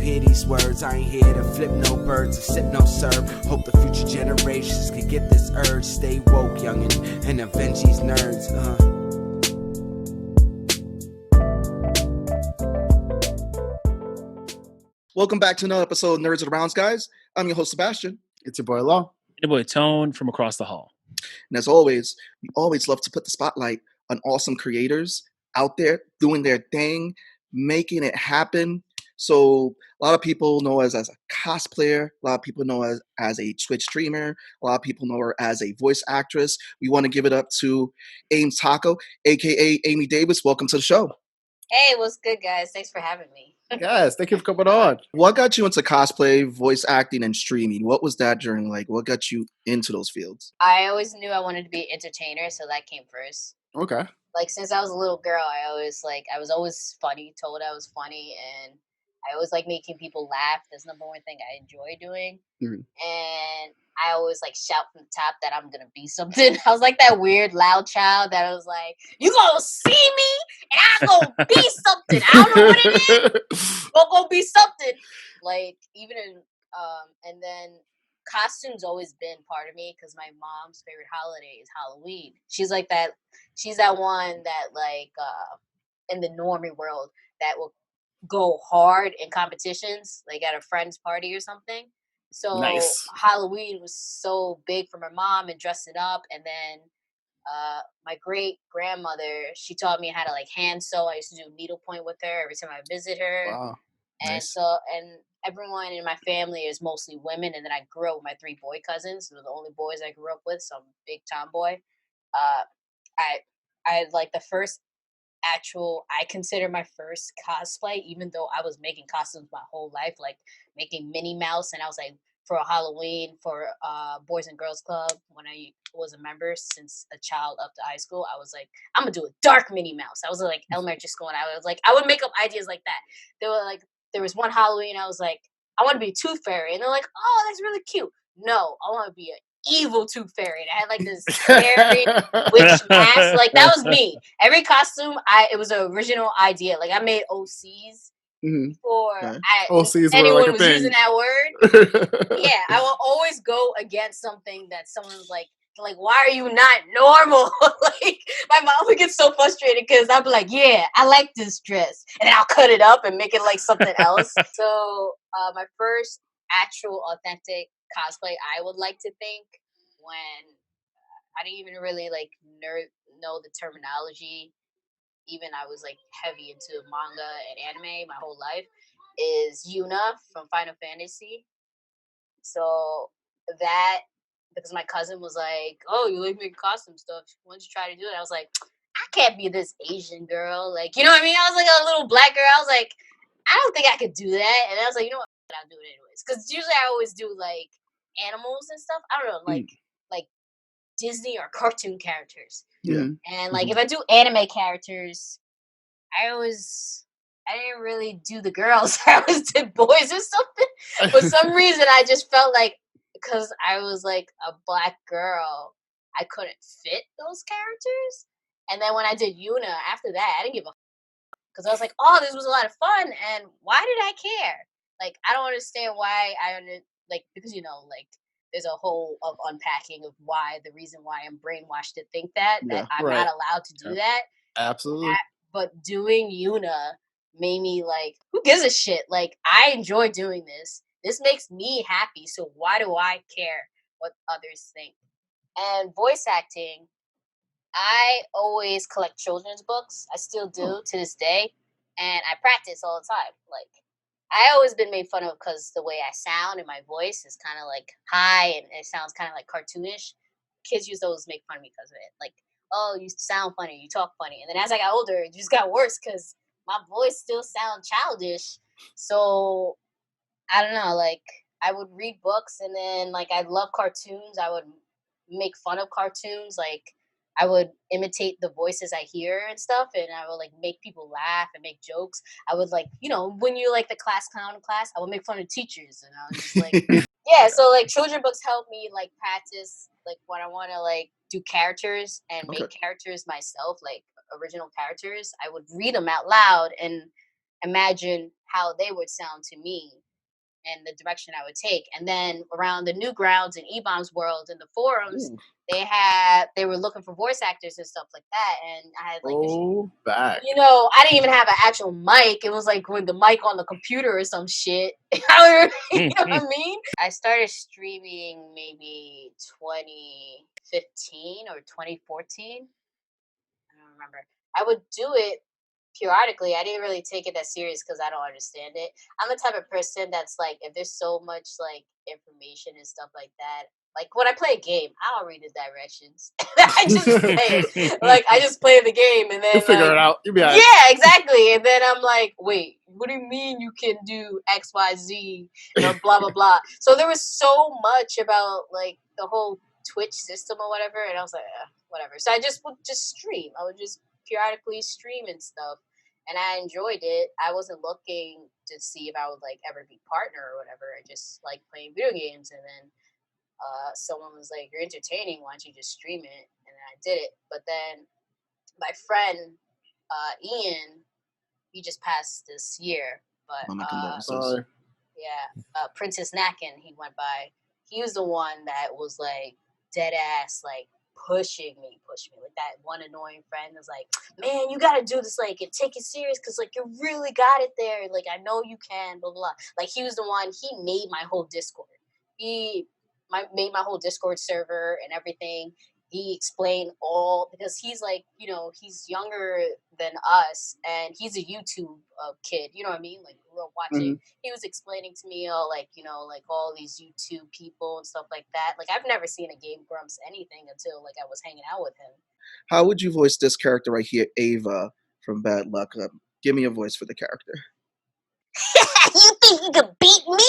hear these words. I ain't here to flip no birds or sip no syrup. Hope the future generations can get this urge. Stay woke, youngin', and avenge these nerds. Welcome back to another episode of Nerds of the Rounds, guys. I'm your host, Sebastian. It's your boy Law. Your boy Tone from across the hall. And as always, we always love to put the spotlight on awesome creators out there doing their thing, making it happen. So a lot of people know us as a cosplayer. A lot of people know us as a Twitch streamer. A lot of people know her as a voice actress. We want to give it up to AimzTako, a.k.a. Aimee Davis. Welcome to the show. Hey, what's good, guys? Thanks for having me. Yes, thank you for coming on. What got you into cosplay, voice acting, and streaming? What was that journey like? What got you into those fields? I always knew I wanted to be an entertainer, so that came first. Okay. Like, since I was a little girl, I was always funny, told I was funny, and I always like making people laugh. That's the number one thing I enjoy doing. Mm-hmm. And I always like shout from the top that I'm gonna be something. I was like that weird loud child that was like, "You gonna see me, and I'm gonna be something. I don't know what it is. But gonna be something." Like even in and then costumes always been part of me because my mom's favorite holiday is Halloween. She's like that. She's that one that like in the normie world that will go hard in competitions, like at a friend's party or something. So Nice. Halloween was so big for my mom and dressing up. And then my great grandmother, she taught me how to like hand sew. I used to do needlepoint with her every time I visit her. Wow. And Nice. and everyone in my family is mostly women. And then I grew up with my 3 boy cousins. They're the only boys I grew up with. So I'm a big tomboy. I like the first I consider my first cosplay, even though I was making costumes my whole life, like making Minnie Mouse, and I was like for a Halloween for Boys and Girls Club when I was a member since a child up to high school. I was like, I'm gonna do a dark Minnie Mouse. I was like elementary school, and I was like, I would make up ideas like that. There was one Halloween, I was like, I want to be a tooth fairy, and they're like, oh, that's really cute. No, I want to be an evil tooth fairy. And I had like this scary witch mask. Like that was me. Every costume, it was an original idea. Like I made OCs before OCs anyone were like a was thing. using that word. Yeah, I will always go against something that someone's like, why are you not normal? Like my mom would get so frustrated because I'd be like, yeah, I like this dress, and then I'll cut it up and make it like something else. So my first actual authentic cosplay, I would like to think, when I didn't even really like know the terminology, even I was like heavy into manga and anime my whole life, is Yuna from Final Fantasy. So that, because my cousin was like, oh, you like making costume stuff, why don't you try to do it? I was like, I can't be this Asian girl, like, you know what I mean? I was like a little black girl. I was like, I don't think I could do that. And I was like, you know what, I'll do it anyways, because usually I always do like animals and stuff. I don't know, like Disney or cartoon characters. Yeah. And like if I do anime characters, I didn't really do the girls. I always did boys or something. For some reason, I just felt like because I was like a black girl, I couldn't fit those characters. And then when I did Yuna, after that, I didn't give a because I was like, oh, this was a lot of fun, and why did I care? Like, I don't understand why because like there's a whole of unpacking of the reason why I'm brainwashed to think that I'm not allowed to do that. Absolutely. But doing Yuna made me like, who gives a shit? Like, I enjoy doing this. This makes me happy. So why do I care what others think? And voice acting, I always collect children's books. I still do to this day. And I practice all the time. Like, I always been made fun of because the way I sound and my voice is kind of like high and it sounds kind of like cartoonish. Kids used to always make fun of me because of it. Like, oh, you sound funny, you talk funny. And then as I got older, it just got worse because my voice still sounds childish. So, I don't know, like, I would read books and then, like, I love cartoons. I would make fun of cartoons. Like, I would imitate the voices I hear and stuff, and I would, like, make people laugh and make jokes. I would, like, you know, when you're, like, the class clown in class, I would make fun of teachers, and I was just, like, yeah, so, like, children books help me, like, practice, like, when I want to, like, do characters and make characters myself, like, original characters. I would read them out loud, and imagine how they would sound to me and the direction I would take. And then around the Newgrounds and E-Bomb's world and the forums, Ooh. they were looking for voice actors and stuff like that. And I had like, back. you know, I didn't even have an actual mic. It was like with the mic on the computer or some shit. You know what I mean? I started streaming maybe 2015 or 2014. I don't remember. I would do it periodically. I didn't really take it that serious because I don't understand it. I'm the type of person that's like, if there's so much like information and stuff like that, like when I play a game, I don't read the directions. I just play it. Like I just play the game and then You'll figure it out. You'll be all right. yeah, exactly. And then I'm like, wait, what do you mean you can do X, Y, Z, or blah blah blah? So there was so much about like the whole Twitch system or whatever, and I was like, whatever. So I would just stream. I would just periodically stream and stuff, and I enjoyed it. I wasn't looking to see if I would like ever be partner or whatever. I just like playing video games, and then someone was like, "You're entertaining. Why don't you just stream it?" And then I did it. But then my friend Ian, he just passed this year. But Princess Nacken, he went by. He was the one that was like dead ass, like pushing me like that one annoying friend was like, man, you gotta do this, like, and take it serious because like you really got it there, like I know you can, blah blah blah. Like he was the one, he made my whole Discord, made my whole Discord server and everything. He explained all, because he's like, you know, he's younger than us and he's a YouTube kid, you know what I mean, like grew up watching. He was explaining to me all like, you know, like all these YouTube people and stuff like that. Like I've never seen a Game Grumps anything until like I was hanging out with him. How would you voice this character right here, Ava from Bad Luck? Give me a voice for the character. You think you can beat me?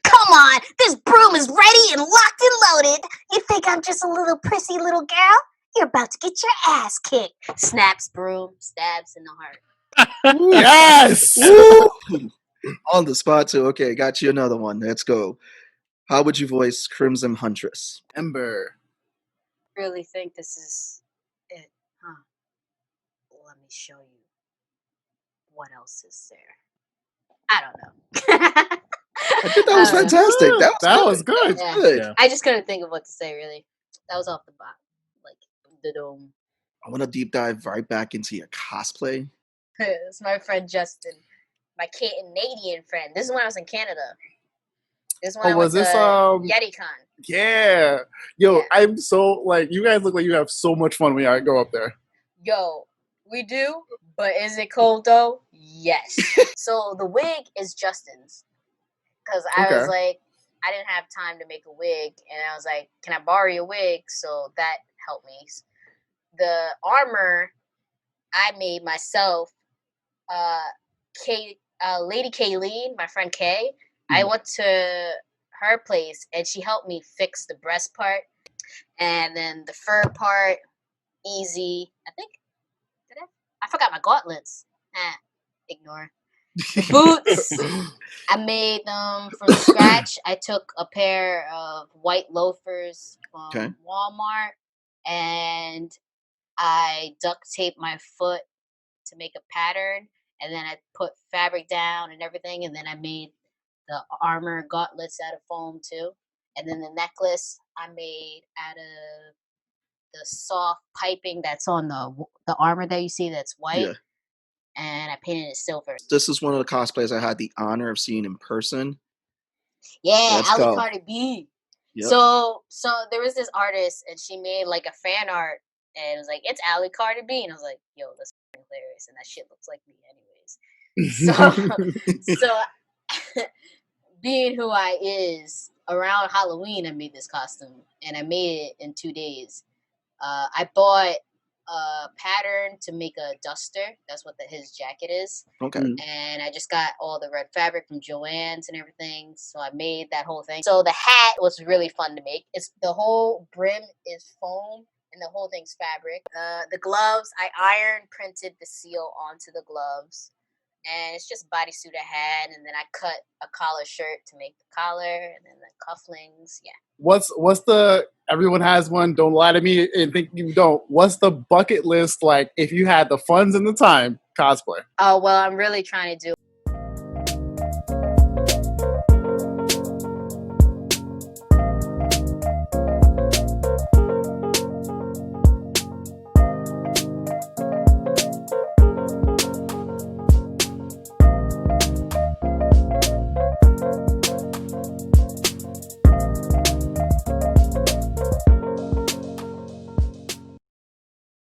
Come on, this broom is ready and locked and loaded. You think I'm just a little prissy little girl? You're about to get your ass kicked. Snaps broom, stabs in the heart. Yes! On the spot too. Okay, got you another one. Let's go. How would you voice Crimson Huntress? Ember. Really think this is it, huh? Let me show you. What else is there? I don't know. I think that was fantastic. That was good. Yeah. Good. Yeah. I just couldn't think of what to say, really. That was off the bat, like the dome. I want to deep dive right back into your cosplay. It's my friend Justin, my Canadian friend. This is when I was in Canada. This is when I went to YetiCon. Yeah. Yo, Yeah. I'm so, like, you guys look like you have so much fun when you go up there. Yo, we do, but is it cold though? Yes. So the wig is Justin's. Because I was like, I didn't have time to make a wig. And I was like, can I borrow your wig? So that helped me. The armor I made myself. Lady Kayleen, my friend Kay, I went to her place and she helped me fix the breast part. And then the fur part, easy. I forgot my gauntlets. Ignore. The boots, I made them from scratch. I took a pair of white loafers from Walmart and I duct taped my foot to make a pattern, and then I put fabric down and everything, and then I made the armor gauntlets out of foam too. And then the necklace I made out of the soft piping that's on the armor that you see that's white. Yeah. And I painted it silver. This is one of the cosplays I had the honor of seeing in person. Yeah, Let's Ali go. Carter B. Yep. So there was this artist and she made like a fan art and it was like, it's Ali Carter B. And I was like, yo, that's hilarious. And that shit looks like me anyways. So being who I is, around Halloween I made this costume and I made it in 2 days. I bought a pattern to make a duster. That's what his jacket is. Okay. And I just got all the red fabric from Joann's and everything. So I made that whole thing. So the hat was really fun to make. It's the whole brim is foam and the whole thing's fabric. The gloves, I iron printed the seal onto the gloves. And it's just a bodysuit I had, and then I cut a collar shirt to make the collar, and then the cufflinks. Yeah. What's the, everyone has one, don't lie to me and think you don't. What's the bucket list like if you had the funds and the time cosplay? Oh, well, I'm really trying to do